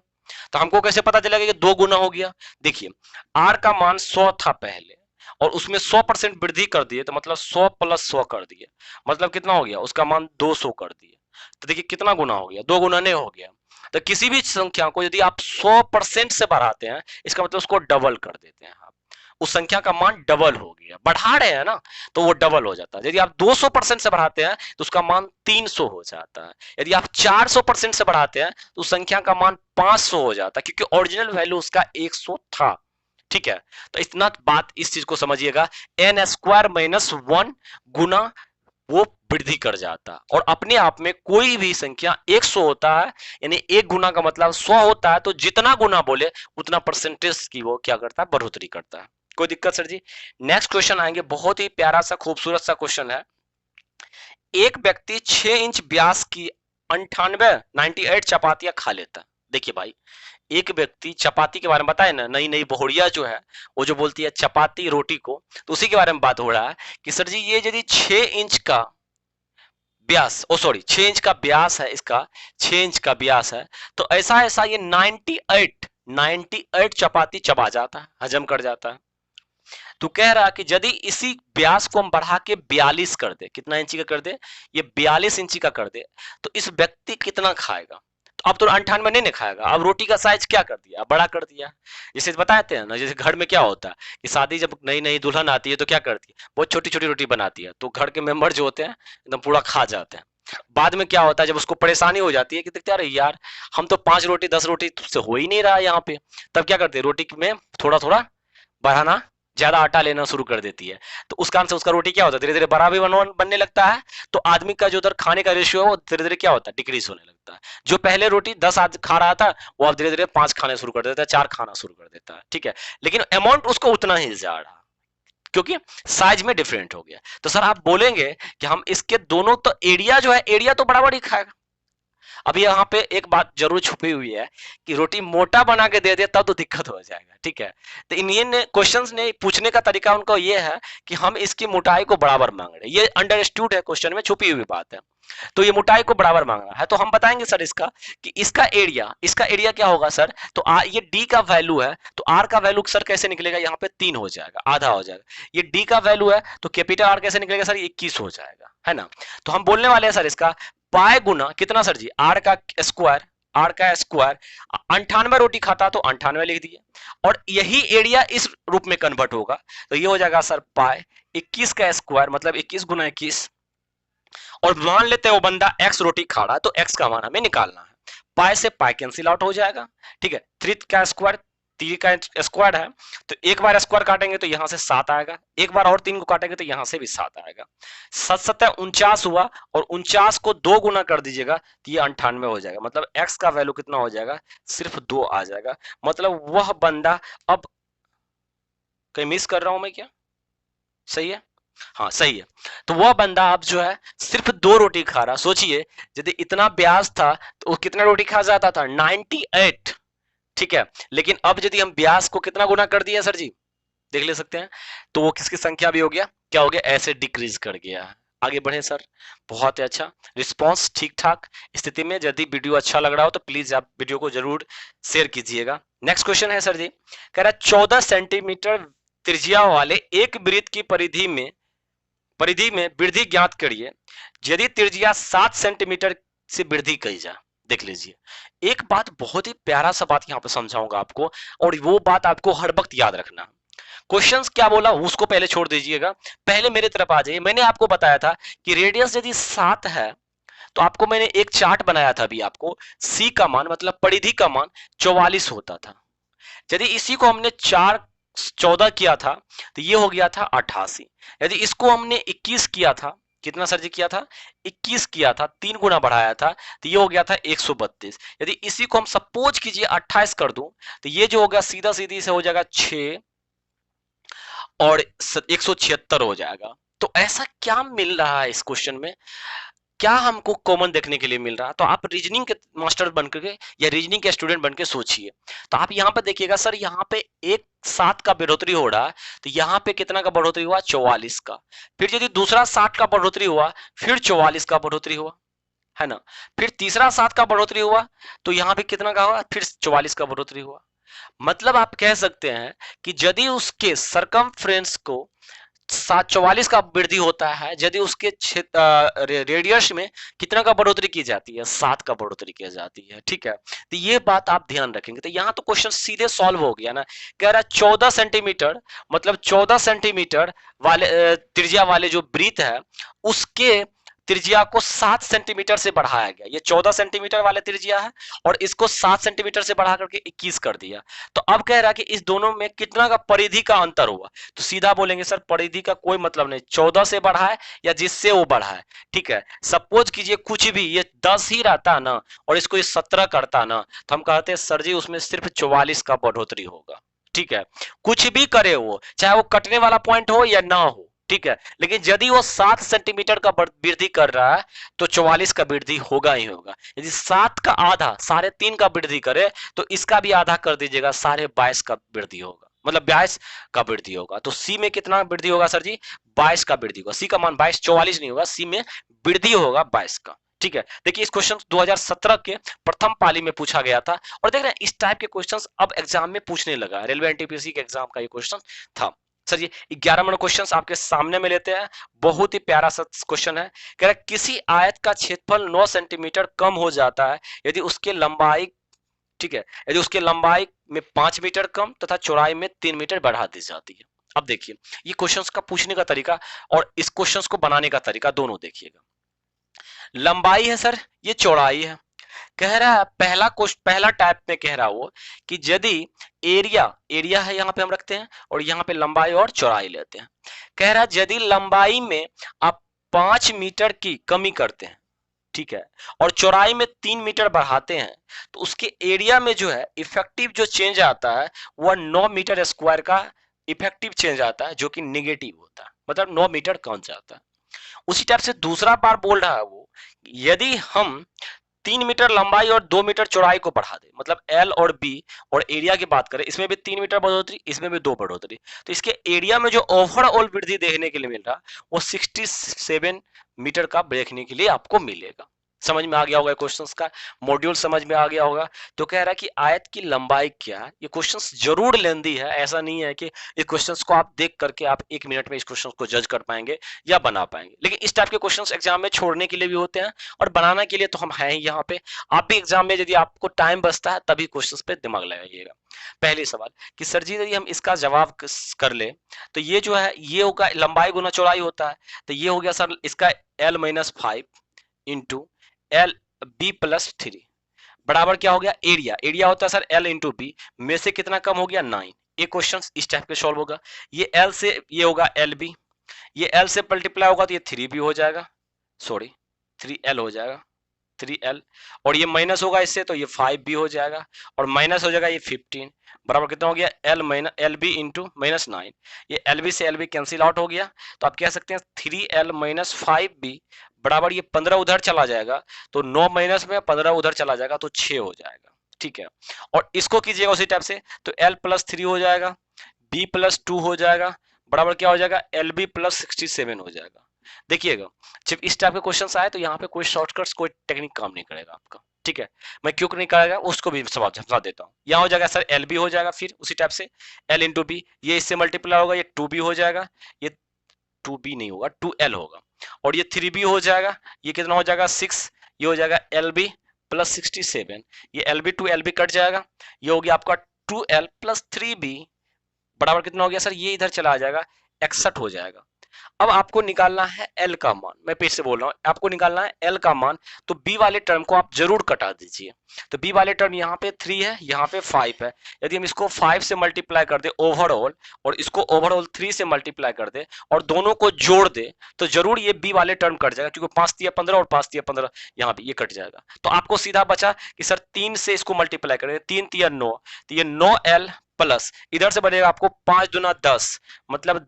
तो हमको कैसे पता चलेगा कि 2 गुना हो गया। देखिए आर का मान 100 था पहले, और उसमें 100% वृद्धि कर दिए, तो मतलब 100 प्लस 100 कर दिए, मतलब कितना हो गया, उसका मान 200 कर दिए, तो देखिए कितना गुना हो गया, 2 गुना नहीं हो गया। तो किसी भी संख्या को यदि आप 100% से बढ़ाते हैं, इसका मतलब उसको डबल कर देते हैं आप, उस संख्या का मान डबल हो गया, बढ़ा रहे हैं ना तो वो डबल हो जाता है। यदि आप 200% से बढ़ाते हैं तो उसका मान 300 हो जाता है, यदि आप 400% से बढ़ाते हैं तो उस संख्या का मान 500 हो जाता है, क्योंकि ओरिजिनल वैल्यू उसका 100 था। ठीक है, तो इतना बात इस चीज को समझिएगा, n स्क्वायर -1 गुना वो वृद्धि कर जाता, और अपने आप में कोई भी संख्या 100 होता है, यानी 1 गुना का मतलब 100 होता है, तो जितना गुना बोले उतना परसेंटेज की वो क्या करता है, बढ़ोतरी करता है। कोई दिक्कत सर जी। नेक्स्ट क्वेश्चन आएंगे, बहुत ही प्यारा सा खूबसूरत सा क्वेश्चन है। एक व्यक्ति 6 इंच व्यास की 98 चपातियां खा लेता। देखिए भाई, एक व्यक्ति चपाती के बारे में बताए ना, नई नई बहुड़िया जो है वो जो बोलती है चपाती रोटी को, तो उसी के बारे में बात हो रहा है कि सर जी ये यदि 6 इंच का व्यास, ओ सॉरी 6 इंच का व्यास है इसका, 6 इंच का व्यास है, तो ऐसा ऐसा ये 98 चपाती चबा जाता है, हजम कर जाता है। तो कह रहा कि यदि इसी व्यास को हम बढ़ा के 42 कर दे, कितना इंची का कर दे, ये 42 इंची का कर दे, तो इस व्यक्ति कितना खाएगा। तो अब तो 98 नहीं खाएगा, अब रोटी का साइज क्या कर दिया, बड़ा कर दिया। जैसे बताते हैं ना, जैसे घर में क्या होता है कि शादी जब नई नई दुल्हन आती है तो क्या करती है, बहुत छोटी छोटी रोटी बनाती है, तो घर के मेंबर जो होते हैं एकदम पूरा खा जाते हैं। बाद में क्या होता है, जब उसको परेशानी हो जाती है कि देखते यार यार हम तो 5 रोटी 10 रोटी तुझसे हो ही नहीं रहा है यहाँ पे, तब क्या करते हैं, रोटी में थोड़ा थोड़ा बढ़ाना, ज्यादा आटा लेना शुरू कर देती है। तो उस कारण से उसका रोटी क्या होता है, धीरे धीरे बड़ा भी बनने लगता है। तो आदमी का जो उधर खाने का रेशियो है वो धीरे धीरे क्या होता है, डिक्रीज होने लगता है। जो पहले रोटी 10 आज खा रहा था, वो अब धीरे धीरे 5 खाने शुरू कर देता है, 4 खाना शुरू कर देता है, ठीक है। लेकिन अमाउंट उसको उतना ही जा रहा, क्योंकि साइज में डिफरेंट हो गया। तो सर आप बोलेंगे कि हम इसके दोनों, तो एरिया जो है, एरिया तो बराबर ही खाएगा। अब यहाँ पे एक बात जरूर छुपी हुई है कि रोटी मोटा बना के दे दे तब तो दिक्कत हो जाएगा, ठीक है। तो इंडियन क्वेश्चंस ने पूछने का तरीका उनका ये है कि हम इसकी मोटाई को बराबर मांग रहे हैं, ये अंडरस्टूड है, क्वेश्चन में छुपी हुई बात है। तो ये मोटाई को बराबर मांग रहा है, तो हम बताएंगे सर इसका कि इसका एरिया क्या होगा सर। तो ये डी का वैल्यू है, तो आर का वैल्यू सर कैसे निकलेगा, यहाँ पे 3 हो जाएगा, आधा हो जाएगा। ये डी का वैल्यू है, तो कैपिटल आर कैसे निकलेगा सर, 21 हो जाएगा, है ना। तो हम बोलने वाले हैं सर इसका पाए गुना कितना सर जी, आर का स्क्वायर, आर का स्क्वायर। 98 रोटी खाता तो 98 लिख दिए, और यही एरिया इस रूप में कन्वर्ट होगा, तो ये हो जाएगा सर पाए 21 का स्क्वायर, मतलब 21 गुना 21। और मान लेते हैं वो बंदा x रोटी खा रहा है, तो x का मान हमें निकालना है। पाई से पाई कैंसिल आउट हो जाएगा, ठीक है। 3 का स्क्वायर, 3 का स्क्वायर है, तो एक बार स्क्वायर काटेंगे तो यहां से 7 आएगा, एक बार और 3 को काटेंगे तो यहां से भी 7 आएगा। 7 7 49 हुआ, और 49 को 2 गुना कर दीजिएगा तो ये 98 हो जाएगा। मतलब x का वैल्यू कितना हो जाएगा, सिर्फ 2 आ जाएगा। मतलब वह बंदा, अब कहीं मिस कर रहा हूं मैं क्या, सही है, हाँ सही है। तो वह बंदा अब जो है सिर्फ 2 रोटी खा रहा। सोचिए यदि इतना ब्याज था तो वो कितना रोटी खा जाता था, 98, ठीक है। लेकिन अब यदि हम ब्याज को कितना गुना कर दिया सर जी, देख ले सकते हैं, तो वो किसकी संख्या भी हो गया, क्या हो गया, ऐसे डिक्रीज कर गया। आगे बढ़े सर, बहुत ही अच्छा रिस्पॉन्स, ठीक ठाक स्थिति में। यदि वीडियो अच्छा लग रहा हो तो प्लीज आप वीडियो को जरूर शेयर कीजिएगा। नेक्स्ट क्वेश्चन है सर जी, कह रहा है 14 सेंटीमीटर त्रिज्या वाले एक वृत्त की परिधि में वृद्धि ज्ञात करिए यदि त्रिज्या 7 सेंटीमीटर से वृद्धि की जाए। देख लीजिए, एक बात बहुत ही प्यारा सा बात यहाँ पे समझाऊंगा आपको, और वो बात आपको हर वक्त याद रखना। क्वेश्चंस क्या बोला उसको पहले छोड़ दीजिएगा, पहले मेरे तरफ आ जाइए। मैंने आपको बताया था कि रेडियस यदि 7 है, तो आपको मैंने एक चार्ट बनाया था अभी आपको, सी का मान मतलब परिधि का मान 44 होता था। यदि इसी को हमने 14 किया था तो ये हो गया था 88। यदि इसको हमने 21 किया था, कितना सर जी किया था, 21 किया था, 3 गुना बढ़ाया था, तो ये हो गया था 132। यदि इसी को हम सपोज कीजिए 28 कर दूं, तो ये जो होगा सीधा सीधी से हो जाएगा 6 और 176 हो जाएगा। तो ऐसा क्या मिल रहा है इस क्वेश्चन में, क्या हमको कॉमन देखने के लिए मिल रहा है। तो आप रीजनिंग के मास्टर बन के या रीजनिंग के स्टूडेंट बन के सोचिए। तो आप यहाँ पे देखिएगा सर, यहाँ पे एक 7 का बढ़ोतरी हो रहा है, तो यहाँ पे कितना का बढ़ोतरी हुआ, 44 का। फिर यदि दूसरा 7 का बढ़ोतरी हुआ, फिर 44 का बढ़ोतरी हुआ, है ना। फिर तीसरा 7 का बढ़ोतरी हुआ, तो यहाँ पे कितना का हुआ, फिर 44 का बढ़ोतरी हुआ। मतलब आप कह सकते हैं कि यदि उसके सरकमफ्रेंस को 744 का वृद्धि होता है, यदि उसके रेडियस में कितना का बढ़ोतरी की जाती है, 7 का बढ़ोतरी की जाती है, ठीक है। तो ये बात आप ध्यान रखेंगे। तो यहाँ तो क्वेश्चन सीधे सॉल्व हो गया ना, कह रहा है 14 सेंटीमीटर, मतलब 14 सेंटीमीटर वाले त्रिज्या वाले जो वृत्त है उसके त्रिज्या को 7 सेंटीमीटर से बढ़ाया गया। ये 14 सेंटीमीटर वाले त्रिज्या है, और इसको 7 सेंटीमीटर से बढ़ा करके 21 कर दिया। तो अब कह रहा है कि इस दोनों में कितना का परिधि का अंतर हुआ। तो सीधा बोलेंगे सर परिधि का कोई मतलब नहीं, 14 से बढ़ा है या जिससे वो बढ़ा है, ठीक है। सपोज कीजिए कुछ भी ये 10 ही रहता ना, और इसको ये 17 करता ना, तो हम कहते हैं सर जी उसमें सिर्फ 44 का बढ़ोतरी होगा, ठीक है। कुछ भी करे वो, चाहे वो कटने वाला पॉइंट हो या ना हो, ठीक है। लेकिन यदि वो 7 सेंटीमीटर का वृद्धि कर रहा है तो 44 का वृद्धि होगा ही होगा। यदि 7 का आधा 3.5 का वृद्धि करे, तो इसका भी आधा कर दीजिएगा, 22.5 का वृद्धि होगा, मतलब 22 का वृद्धि होगा। तो सी में कितना वृद्धि होगा सर जी, 22 का वृद्धि होगा। सी का मान 22, 44 नहीं होगा, सी में वृद्धि होगा 22 का, ठीक है। देखिए इस क्वेश्चन 2017 के प्रथम पाली में पूछा गया था, और देख रहे हैं इस टाइप के क्वेश्चंस अब एग्जाम में पूछने लगा। रेलवे एनटीपीसी के एग्जाम का ये क्वेश्चन था सर। ये 11 नंबर क्वेश्चन आपके सामने में लेते हैं, बहुत ही प्यारा सा क्वेश्चन है। कह रहा है किसी आयत का क्षेत्रफल 9 सेंटीमीटर कम हो जाता है यदि उसके लंबाई, ठीक है, यदि उसके लंबाई में 5 मीटर कम तथा चौड़ाई में 3 मीटर बढ़ा दी जाती है। अब देखिए ये क्वेश्चंस का पूछने का तरीका और इस क्वेश्चंस को बनाने का तरीका दोनों देखिएगा। लंबाई है सर, ये चौड़ाई है। कह रहा है पहला टाइप में कह रहा वो कि यदि एरिया एरिया है यहाँ पे हम रखते हैं और यहाँ पे लंबाई और चौड़ाई लेते हैं। कह रहा है यदि लंबाई में आप 5 मीटर की कमी करते हैं, ठीक है, और चौड़ाई में 3 मीटर बढ़ाते हैं, तो उसके एरिया में जो है इफेक्टिव जो चेंज आता है वह 9 मीटर स्क्वायर का इफेक्टिव चेंज आता है, जो कि निगेटिव होता है, मतलब 9 मीटर कम जाता है। उसी टाइप से दूसरा बार बोल रहा है वो, यदि हम 3 मीटर लंबाई और 2 मीटर चौड़ाई को बढ़ा दे, मतलब एल और बी, और एरिया की बात करें, इसमें भी 3 मीटर बढ़ोतरी, इसमें भी 2 बढ़ोतरी, तो इसके एरिया में जो ओवरऑल वृद्धि देखने के लिए मिल रहा वो 67 मीटर का देखने के लिए आपको मिलेगा। समझ में आ गया होगा क्वेश्चंस का मॉड्यूल, समझ में आ गया होगा। तो कह रहा है कि आयत की लंबाई क्या है। ये क्वेश्चंस जरूर लेंदी है, ऐसा नहीं है कि ये क्वेश्चंस को आप देख करके आप 1 मिनट में इस क्वेश्चंस को जज कर पाएंगे या बना पाएंगे, लेकिन इस टाइप के क्वेश्चंस एग्जाम में छोड़ने के लिए भी होते हैं और बनाने के लिए तो हम हैं ही यहाँ पे। आप भी एग्जाम में यदि आपको टाइम बचता है तभी क्वेश्चंस पे दिमाग लगाइएगा। पहले सवाल कि सर जी यदि हम इसका जवाब कर ले तो ये जो है ये होगा लंबाई गुना चौड़ाई होता है, तो ये हो गया सर इसका L-5 इंटू L-B+3 बराबर क्या हो गया एरिया। एरिया होता है सर L इंटू बी, में से कितना कम हो गया 9। ये क्वेश्चन इस टाइप के सॉल्व होगा। ये L से ये होगा LB, ये L से मल्टीप्लाई होगा तो ये 3B हो जाएगा, सॉरी 3L हो जाएगा, 3L, और ये माइनस होगा इससे तो ये 5B हो जाएगा, और माइनस हो जाएगा ये 15 बराबर कितना हो गया LB इंटू -9। ये LB से LB कैंसिल आउट हो गया, तो आप कह सकते हैं 3L-5B बराबर ये 15 उधर चला जाएगा, तो 9 माइनस में 15 उधर चला जाएगा तो 6 हो जाएगा, ठीक है। और इसको कीजिएगा उसी टाइप से, तो L+3 हो जाएगा, B+2 हो जाएगा, बराबर क्या हो जाएगा LB+67 हो जाएगा। देखिएगा जब इस टाइप के क्वेश्चंस आए तो यहाँ पे कोई शॉर्टकट्स कोई टेक्निक काम नहीं करेगा आपका, ठीक है। मैं क्यों नहीं करेगा उसको भी समझा देता हूँ। यहाँ हो जाएगा सर LB हो जाएगा, फिर उसी टाइप से L इंटू बी, ये इससे मल्टीप्लाई होगा, ये 2B हो जाएगा, ये 2B नहीं होगा 2L होगा, और ये 3B हो जाएगा, ये कितना हो जाएगा 6, ये हो जाएगा LB+67, ये LB टू LB कट जाएगा, ये हो गया आपका 2L+3B बराबर कितना हो गया सर, ये इधर चला जाएगा 61 हो जाएगा। अब आपको निकालना है L का मान, मैं फिर से बोल रहा हूँ आपको निकालना है L का मान, तो B वाले टर्म को आप जरूर कटा दीजिए। तो B वाले टर्म यहाँ पे 3 है, यहाँ पे 5 है, यदि हम इसको 5 से मल्टीप्लाई कर दे ओवरऑल और इसको ओवरऑल 3 से मल्टीप्लाई कर दे और दोनों को जोड़ दे तो जरूर ये B वाले टर्म कट जाएगा, क्योंकि 5 तिया 15 और 5 तिया 15 यहाँ पे ये कट जाएगा। तो आपको सीधा बचा कि सर 3 से इसको मल्टीप्लाई करें, 3 तिया 9, तो ये 9L प्लस इधर से बनेगा आपको 5 दूना 10, मतलब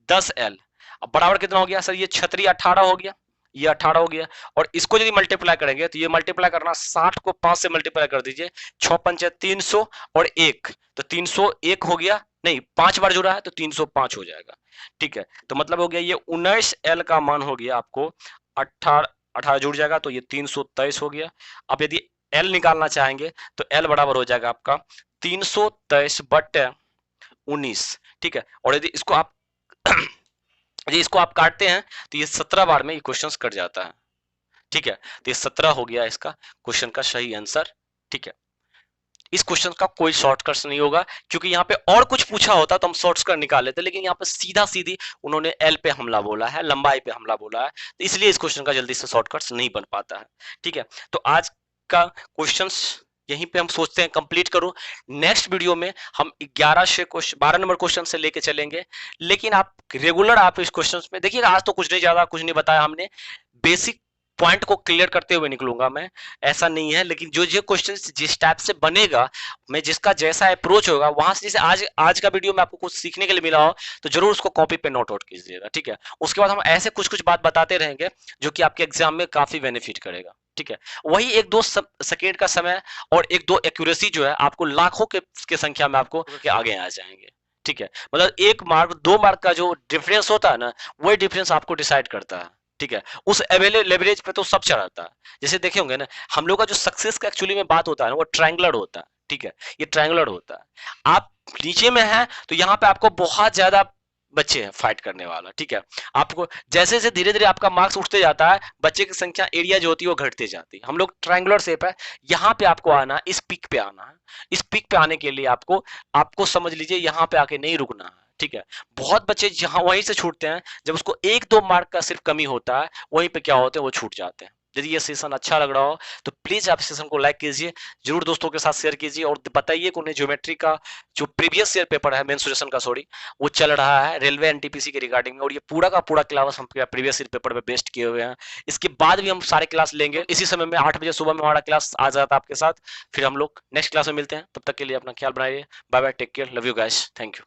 10L। अब बराबर कितना हो गया सर, ये 18 हो गया, ये 18 हो गया, और इसको यदि मल्टीप्लाई करेंगे तो ये मल्टीप्लाई करना 60 को 5 से मल्टीप्लाई कर दीजिए, 6 पंचे 300 और 1, तो 301 हो गया, नहीं 5 बार जुड़ा है तो 305 हो जाएगा, ठीक है। तो मतलब हो गया ये 19L का मान हो गया आपको 18 जुड़ जाएगा तो ये 323 हो गया। अब यदि L निकालना चाहेंगे तो L बराबर हो जाएगा आपका 323/19, ठीक है। और यदि इसको आप यदि इसको आप काटते हैं तो ये 17 बार में ये क्वेश्चन कट जाता है, ठीक है। तो ये 17 हो गया इसका क्वेश्चन का सही आंसर, ठीक है। इस क्वेश्चन का कोई शॉर्टकट नहीं होगा, क्योंकि यहाँ पे और कुछ पूछा होता तो हम शॉर्टकट निकाल लेते, लेकिन यहाँ पे सीधा सीधी उन्होंने L पे हमला बोला है, लंबाई पे हमला बोला है, तो इसलिए इस क्वेश्चन का जल्दी से शॉर्टकट नहीं बन पाता है, ठीक है। तो आज का क्वेश्चंस यहीं पे हम सोचते हैं कंप्लीट करूं। नेक्स्ट वीडियो में हम 11 से 12 नंबर क्वेश्चन से लेके चलेंगे, लेकिन आप रेगुलर आप इस क्वेश्चंस में देखिएगा। आज तो कुछ नहीं ज्यादा कुछ नहीं बताया हमने, बेसिक पॉइंट को क्लियर करते हुए निकलूंगा मैं, ऐसा नहीं है। लेकिन जो क्वेश्चन जिस टाइप से बनेगा, मैं जिसका जैसा अप्रोच होगा वहां से, जैसे आज का वीडियो में आपको कुछ सीखने के लिए मिला हो तो जरूर उसको कॉपी पे नोट आउट कीजिएगा, ठीक है। उसके बाद हम ऐसे कुछ कुछ बात बताते रहेंगे जो कि आपके एग्जाम में काफी बेनिफिट करेगा, ठीक है। वही 1-2 सेकेंड का समय और 1-2 एक्यूरेसी जो है आपको लाखों के संख्या में आपको के आगे आ जाएंगे, ठीक है। मतलब 1 मार्क 2 मार्क का जो डिफरेंस होता है ना, वही डिफरेंस आपको डिसाइड करता है, ठीक है। उस लेवरेज पे तो सब चढ़ाता है। जैसे देखे होंगे ना, हम लोग का जो सक्सेस का एक्चुअली में बात होता है ना, वो ट्रायंगुलर होता है, ठीक है। ये ट्रायंगुलर होता है। आप नीचे में है तो यहाँ पे आपको बहुत ज्यादा बच्चे हैं फाइट करने वाला, ठीक है। आपको जैसे जैसे धीरे धीरे आपका मार्क्स उठते जाता है, बच्चे की संख्या एरिया जो होती है वो घटते जाती है। हम लोग ट्रायंगुलर शेप है, यहाँ पे आपको आना, इस पिक पे आना है। इस पिक पे आने के लिए आपको समझ लीजिए यहाँ पे आके नहीं रुकना है, ठीक है। बहुत बच्चे जहां वहीं से छूटते हैं, जब उसको 1-2 मार्क का सिर्फ कमी होता है, वहीं पे क्या होते हैं, वो छूट जाते हैं। यदि ये सेशन अच्छा लग रहा हो तो प्लीज आप सेशन को लाइक कीजिए, जरूर दोस्तों के साथ शेयर कीजिए और बताइए कि उन्हें ज्योमेट्री का जो प्रीवियस ईयर पेपर है मेंसुरेशन का, सॉरी, वो चल रहा है रेलवे एनटीपीसी के रिगार्डिंग में, और ये पूरा का पूरा क्लास हम प्रीवियस ईयर पेपर में बेस्ट किए हुए हैं। इसके बाद भी हम सारे क्लास लेंगे इसी समय में, 8 बजे सुबह में हमारा क्लास आ जाता है आपके साथ। फिर हम लोग नेक्स्ट क्लास में मिलते हैं, तब तक के लिए अपना ख्याल बनाइए। Bye bye, take care, love you guys, thank you.